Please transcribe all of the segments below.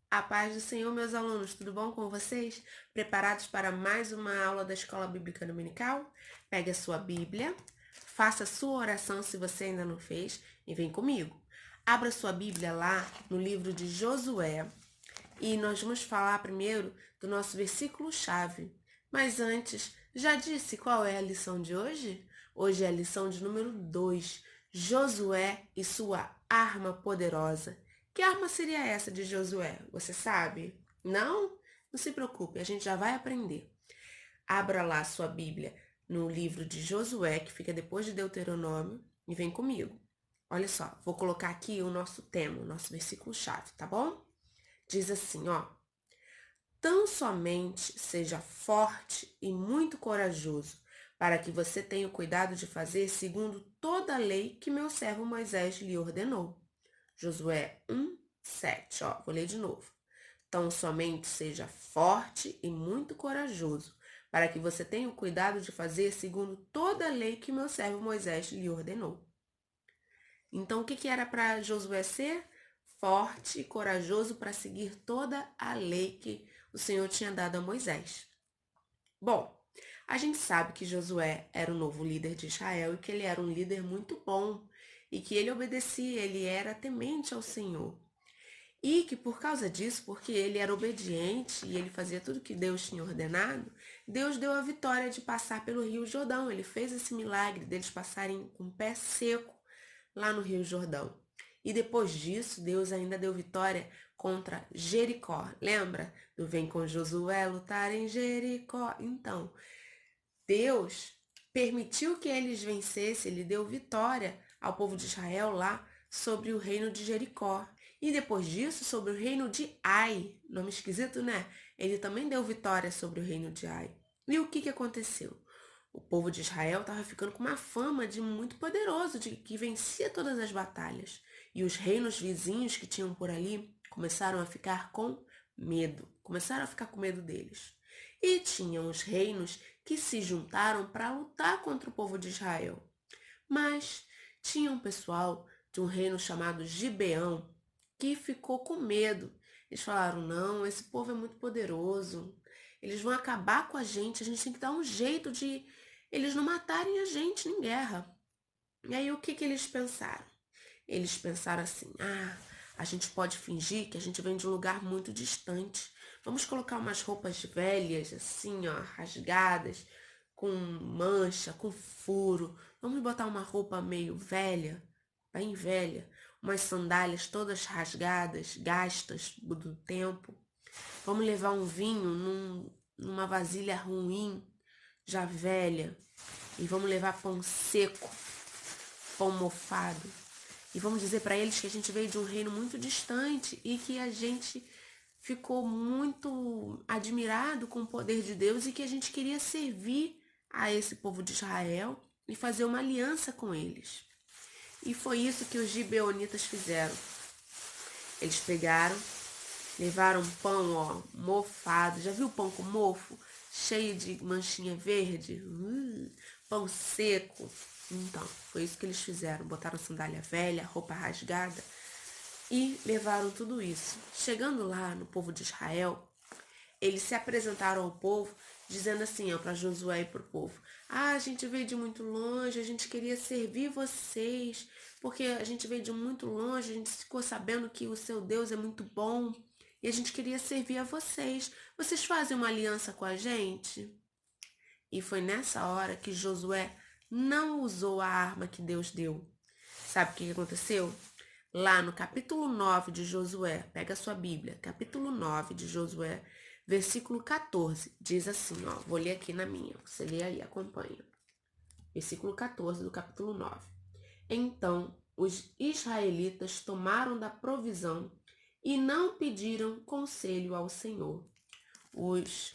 A paz do Senhor, meus alunos, tudo bom com vocês? Preparados para mais uma aula da Escola Bíblica Dominical? Pegue a sua Bíblia, faça a sua oração se você ainda não fez e vem comigo. Abra sua Bíblia lá no livro de Josué e nós vamos falar primeiro do nosso versículo-chave. Mas antes, já disse qual é a lição de hoje? Hoje é a lição de número 2, Josué e sua arma poderosa. Que arma seria essa de Josué? Você sabe? Não? Não se preocupe, a gente já vai aprender. Abra lá sua Bíblia no livro de Josué, que fica depois de Deuteronômio, e vem comigo. Olha só, vou colocar aqui o nosso tema, o nosso versículo-chave, tá bom? Diz assim, ó: tão somente seja forte e muito corajoso, para que você tenha o cuidado de fazer segundo toda a lei que meu servo Moisés lhe ordenou. Josué 1:7. Ó, vou ler de novo. Tão somente seja forte e muito corajoso, para que você tenha o cuidado de fazer segundo toda a lei que meu servo Moisés lhe ordenou. Então, o que era para Josué ser? Forte e corajoso para seguir toda a lei que o Senhor tinha dado a Moisés. Bom, a gente sabe que Josué era o novo líder de Israel e que ele era um líder muito bom e que ele obedecia, ele era temente ao Senhor. E que por causa disso, porque ele era obediente e ele fazia tudo que Deus tinha ordenado, Deus deu a vitória de passar pelo Rio Jordão. Ele fez esse milagre deles passarem com o pé seco lá no Rio Jordão. E depois disso, Deus ainda deu vitória contra Jericó. Lembra do vem com Josué lutar em Jericó? Então, Deus permitiu que eles vencessem, ele deu vitória ao povo de Israel lá sobre o reino de Jericó. E depois disso, sobre o reino de Ai. Nome esquisito, né? Ele também deu vitória sobre o reino de Ai. E o que aconteceu? O povo de Israel estava ficando com uma fama de muito poderoso, de que vencia todas as batalhas. E os reinos vizinhos que tinham por ali começaram a ficar com medo, começaram a ficar com medo deles. E tinham os reinos que se juntaram para lutar contra o povo de Israel. Mas tinha um pessoal de um reino chamado Gibeão que ficou com medo. Eles falaram: não, esse povo é muito poderoso, eles vão acabar com a gente tem que dar um jeito de eles não matarem a gente em guerra. E aí o que eles pensaram? Eles pensaram assim: ah, a gente pode fingir que a gente vem de um lugar muito distante. Vamos colocar umas roupas velhas, assim, ó, rasgadas, com mancha, com furo. Vamos botar uma roupa meio velha, bem velha, umas sandálias todas rasgadas, gastas do tempo. Vamos levar um vinho numa vasilha ruim, já velha. E vamos levar pão seco, pão mofado. E vamos dizer para eles que a gente veio de um reino muito distante e que a gente ficou muito admirado com o poder de Deus e que a gente queria servir a esse povo de Israel e fazer uma aliança com eles. E foi isso que os gibeonitas fizeram. Eles pegaram, levaram pão, ó, mofado. Já viu pão com mofo? Cheio de manchinha verde? Pão seco. Então, foi isso que eles fizeram. Botaram sandália velha, roupa rasgada e levaram tudo isso. Chegando lá no povo de Israel, eles se apresentaram ao povo dizendo assim, ó, para Josué e para o povo: ah, a gente veio de muito longe, a gente queria servir vocês, porque a gente veio de muito longe, a gente ficou sabendo que o seu Deus é muito bom e a gente queria servir a vocês. Vocês fazem uma aliança com a gente? E foi nessa hora que Josué não usou a arma que Deus deu. Sabe o que aconteceu? Lá no capítulo 9 de Josué, pega a sua Bíblia, capítulo 9 de Josué, versículo 14, diz assim, ó, vou ler aqui na minha, você lê aí, acompanha. Versículo 14 do capítulo 9. Então os israelitas tomaram da provisão e não pediram conselho ao Senhor. Os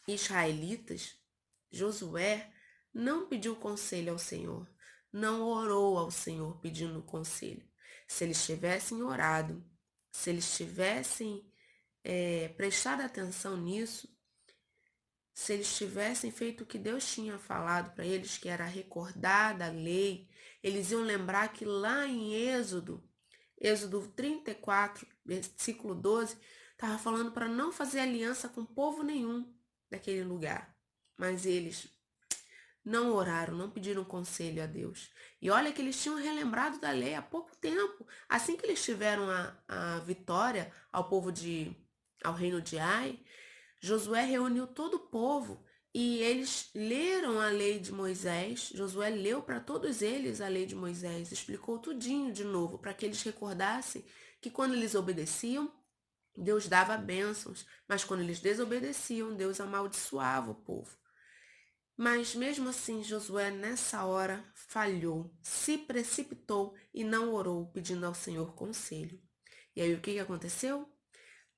israelitas, Josué, não pediu conselho ao Senhor, não orou ao Senhor pedindo conselho. Se eles tivessem orado, se eles tivessem prestado atenção nisso, se eles tivessem feito o que Deus tinha falado para eles, que era recordar da lei, eles iam lembrar que lá em Êxodo, Êxodo 34, versículo 12, estava falando para não fazer aliança com povo nenhum daquele lugar. Mas eles não oraram, não pediram conselho a Deus. E olha que eles tinham relembrado da lei há pouco tempo. Assim que eles tiveram a vitória ao reino de Ai, Josué reuniu todo o povo e eles leram a lei de Moisés. Josué leu para todos eles a lei de Moisés, explicou tudinho de novo, para que eles recordassem que quando eles obedeciam, Deus dava bênçãos, mas quando eles desobedeciam, Deus amaldiçoava o povo. Mas mesmo assim, Josué nessa hora falhou, se precipitou e não orou, pedindo ao Senhor conselho. E aí o que aconteceu?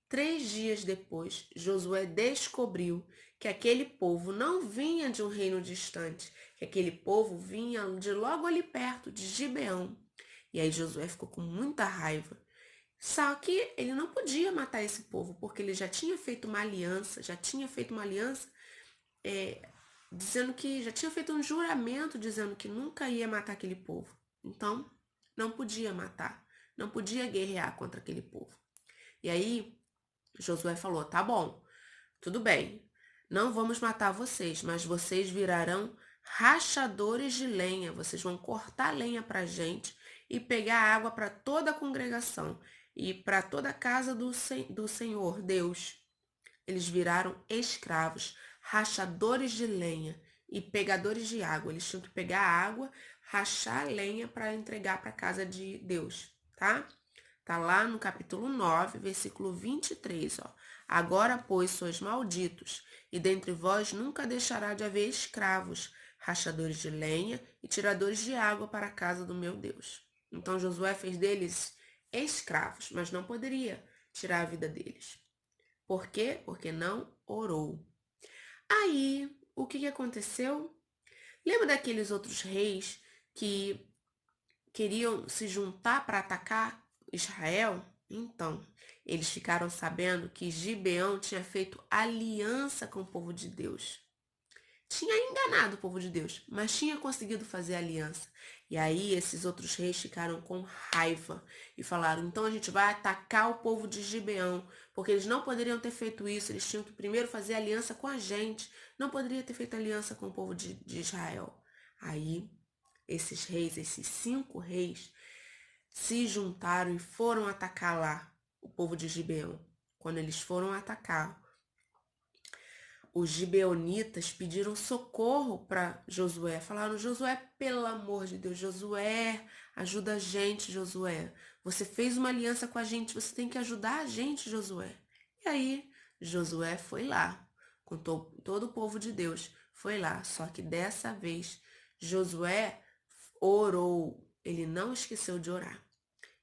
3 dias depois, Josué descobriu que aquele povo não vinha de um reino distante, que aquele povo vinha de logo ali perto, de Gibeão. E aí Josué ficou com muita raiva. Só que ele não podia matar esse povo, porque ele já tinha feito uma aliança, dizendo que já tinha feito um juramento dizendo que nunca ia matar aquele povo. Então, não podia matar, não podia guerrear contra aquele povo. E aí, Josué falou: tá bom, tudo bem, não vamos matar vocês, mas vocês virarão rachadores de lenha. Vocês vão cortar lenha pra gente e pegar água para toda a congregação e para toda a casa do Senhor, Deus. Eles viraram escravos, rachadores de lenha e pegadores de água. Eles tinham que pegar a água, rachar a lenha para entregar para a casa de Deus, tá? Tá lá no capítulo 9, versículo 23, ó. Agora, pois, sois malditos, e dentre vós nunca deixará de haver escravos, rachadores de lenha e tiradores de água para a casa do meu Deus. Então Josué fez deles escravos, mas não poderia tirar a vida deles. Por quê? Porque não orou. Aí, o que aconteceu? Lembra daqueles outros reis que queriam se juntar para atacar Israel? Então, eles ficaram sabendo que Gibeão tinha feito aliança com o povo de Deus. Tinha enganado o povo de Deus, mas tinha conseguido fazer aliança. E aí esses outros reis ficaram com raiva e falaram: então a gente vai atacar o povo de Gibeão, porque eles não poderiam ter feito isso, eles tinham que primeiro fazer aliança com a gente, não poderia ter feito aliança com o povo de Israel. Aí esses reis, esses 5 reis, se juntaram e foram atacar lá o povo de Gibeão. Quando eles foram atacar, os gibeonitas pediram socorro para Josué. Falaram: Josué, pelo amor de Deus, Josué, ajuda a gente, Josué. Você fez uma aliança com a gente, você tem que ajudar a gente, Josué. E aí, Josué foi lá, com todo o povo de Deus, foi lá. Só que dessa vez, Josué orou, ele não esqueceu de orar.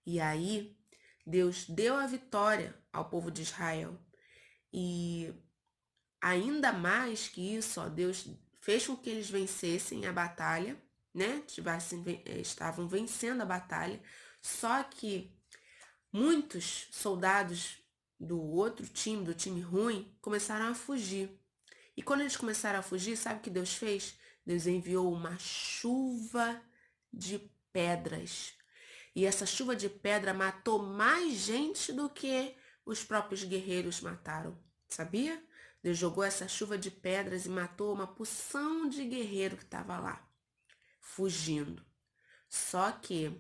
E aí, Deus deu a vitória ao povo de Israel. E ainda mais que isso, ó, Deus fez com que eles vencessem a batalha, né? Estavam vencendo a batalha, só que muitos soldados do outro time, do time ruim, começaram a fugir. E quando eles começaram a fugir, sabe o que Deus fez? Deus enviou uma chuva de pedras. E essa chuva de pedra matou mais gente do que os próprios guerreiros mataram. Sabia? Deus jogou essa chuva de pedras e matou uma porção de guerreiro que estava lá, fugindo. Só que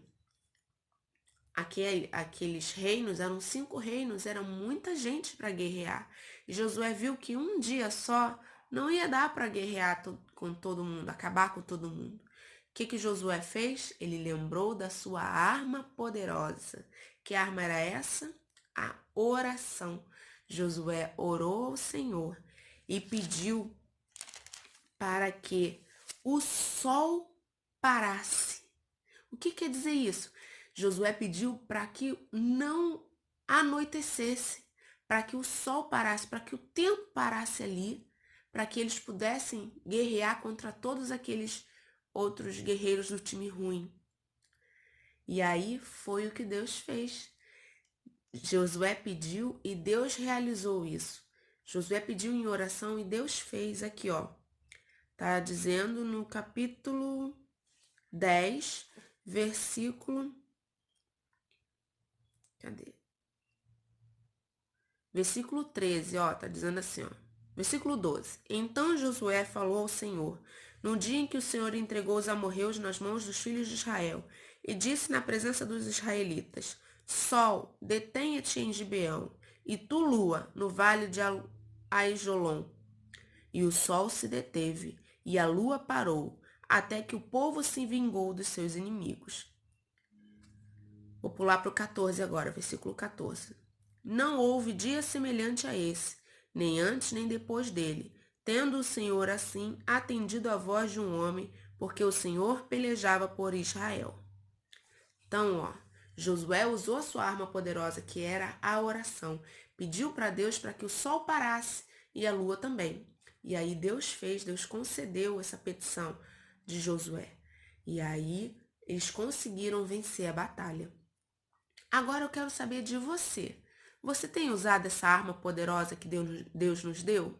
aqueles reinos eram 5 reinos, era muita gente para guerrear. E Josué viu que um dia só não ia dar para guerrear com todo mundo, acabar com todo mundo. O que Josué fez? Ele lembrou da sua arma poderosa. Que arma era essa? A oração. Josué orou ao Senhor e pediu para que o sol parasse. O que quer dizer isso? Josué pediu para que não anoitecesse, para que o sol parasse, para que o tempo parasse ali, para que eles pudessem guerrear contra todos aqueles outros guerreiros do time ruim. E aí foi o que Deus fez. Josué pediu e Deus realizou isso. Josué pediu em oração e Deus fez aqui, ó. Tá dizendo no capítulo 10, versículo Cadê? Versículo 13, ó, tá dizendo assim, ó. Versículo 12. Então Josué falou ao Senhor, no dia em que o Senhor entregou os amorreus nas mãos dos filhos de Israel, e disse na presença dos israelitas: Sol, detenha-te em Gibeão, e tu, lua, no vale de Aijolom. E o sol se deteve, e a lua parou, até que o povo se vingou dos seus inimigos. Vou pular para o 14 agora, versículo 14. Não houve dia semelhante a esse, nem antes nem depois dele, tendo o Senhor assim atendido à voz de um homem, porque o Senhor pelejava por Israel. Então, ó, Josué usou a sua arma poderosa, que era a oração. Pediu para Deus para que o sol parasse e a lua também. E aí Deus concedeu essa petição de Josué. E aí eles conseguiram vencer a batalha. Agora eu quero saber de você. Você tem usado essa arma poderosa que Deus nos deu?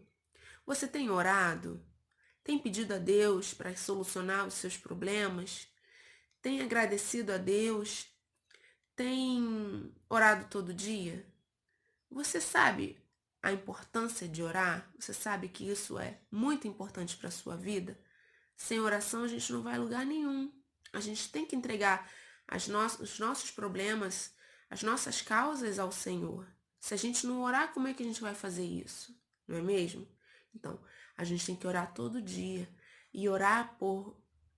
Você tem orado? Tem pedido a Deus para solucionar os seus problemas? Tem agradecido a Deus? Tem orado todo dia? Você sabe a importância de orar? Você sabe que isso é muito importante para a sua vida? Sem oração a gente não vai a lugar nenhum. A gente tem que entregar os nossos problemas, as nossas causas ao Senhor. Se a gente não orar, como é que a gente vai fazer isso? Não é mesmo? Então, a gente tem que orar todo dia e orar por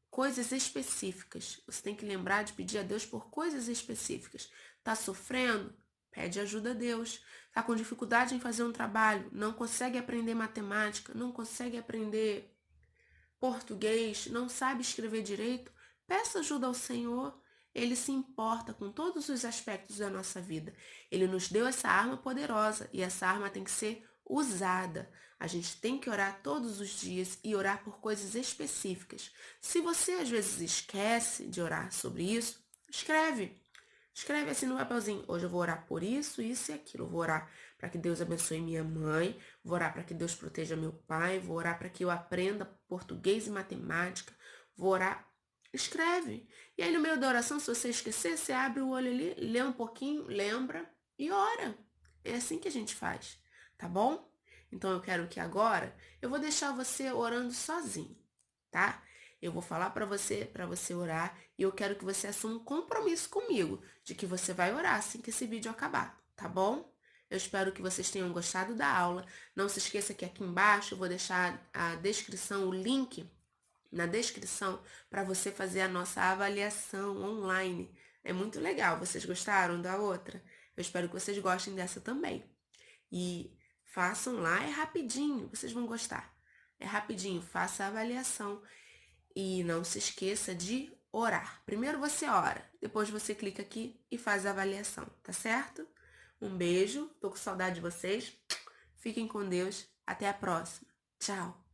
coisas específicas. Você tem que lembrar de pedir a Deus por coisas específicas. Tá sofrendo? Pede ajuda a Deus. Tá com dificuldade em fazer um trabalho? Não consegue aprender matemática? Não consegue aprender português, não sabe escrever direito? Peça ajuda ao Senhor. Ele se importa com todos os aspectos da nossa vida. Ele nos deu essa arma poderosa e essa arma tem que ser usada. A gente tem que orar todos os dias e orar por coisas específicas. Se você às vezes esquece de orar sobre isso, escreve. Escreve assim no papelzinho. Hoje eu vou orar por isso, isso e aquilo. Eu vou orar para que Deus abençoe minha mãe. Vou orar para que Deus proteja meu pai. Vou orar para que eu aprenda português e matemática. Vou orar. Escreve. E aí no meio da oração, se você esquecer, você abre o olho ali, lê um pouquinho, lembra e ora. É assim que a gente faz, tá bom? Então eu quero que agora eu vou deixar você orando sozinho, tá? Eu vou falar para você orar, e eu quero que você assuma um compromisso comigo de que você vai orar assim que esse vídeo acabar, tá bom? Eu espero que vocês tenham gostado da aula. Não se esqueça que aqui embaixo eu vou deixar a descrição, o link na descrição para você fazer a nossa avaliação online. É muito legal. Vocês gostaram da outra? Eu espero que vocês gostem dessa também. E façam lá, é rapidinho, vocês vão gostar. É rapidinho, faça a avaliação. E não se esqueça de orar. Primeiro você ora, depois você clica aqui e faz a avaliação, tá certo? Um beijo, tô com saudade de vocês. Fiquem com Deus. Até a próxima. Tchau.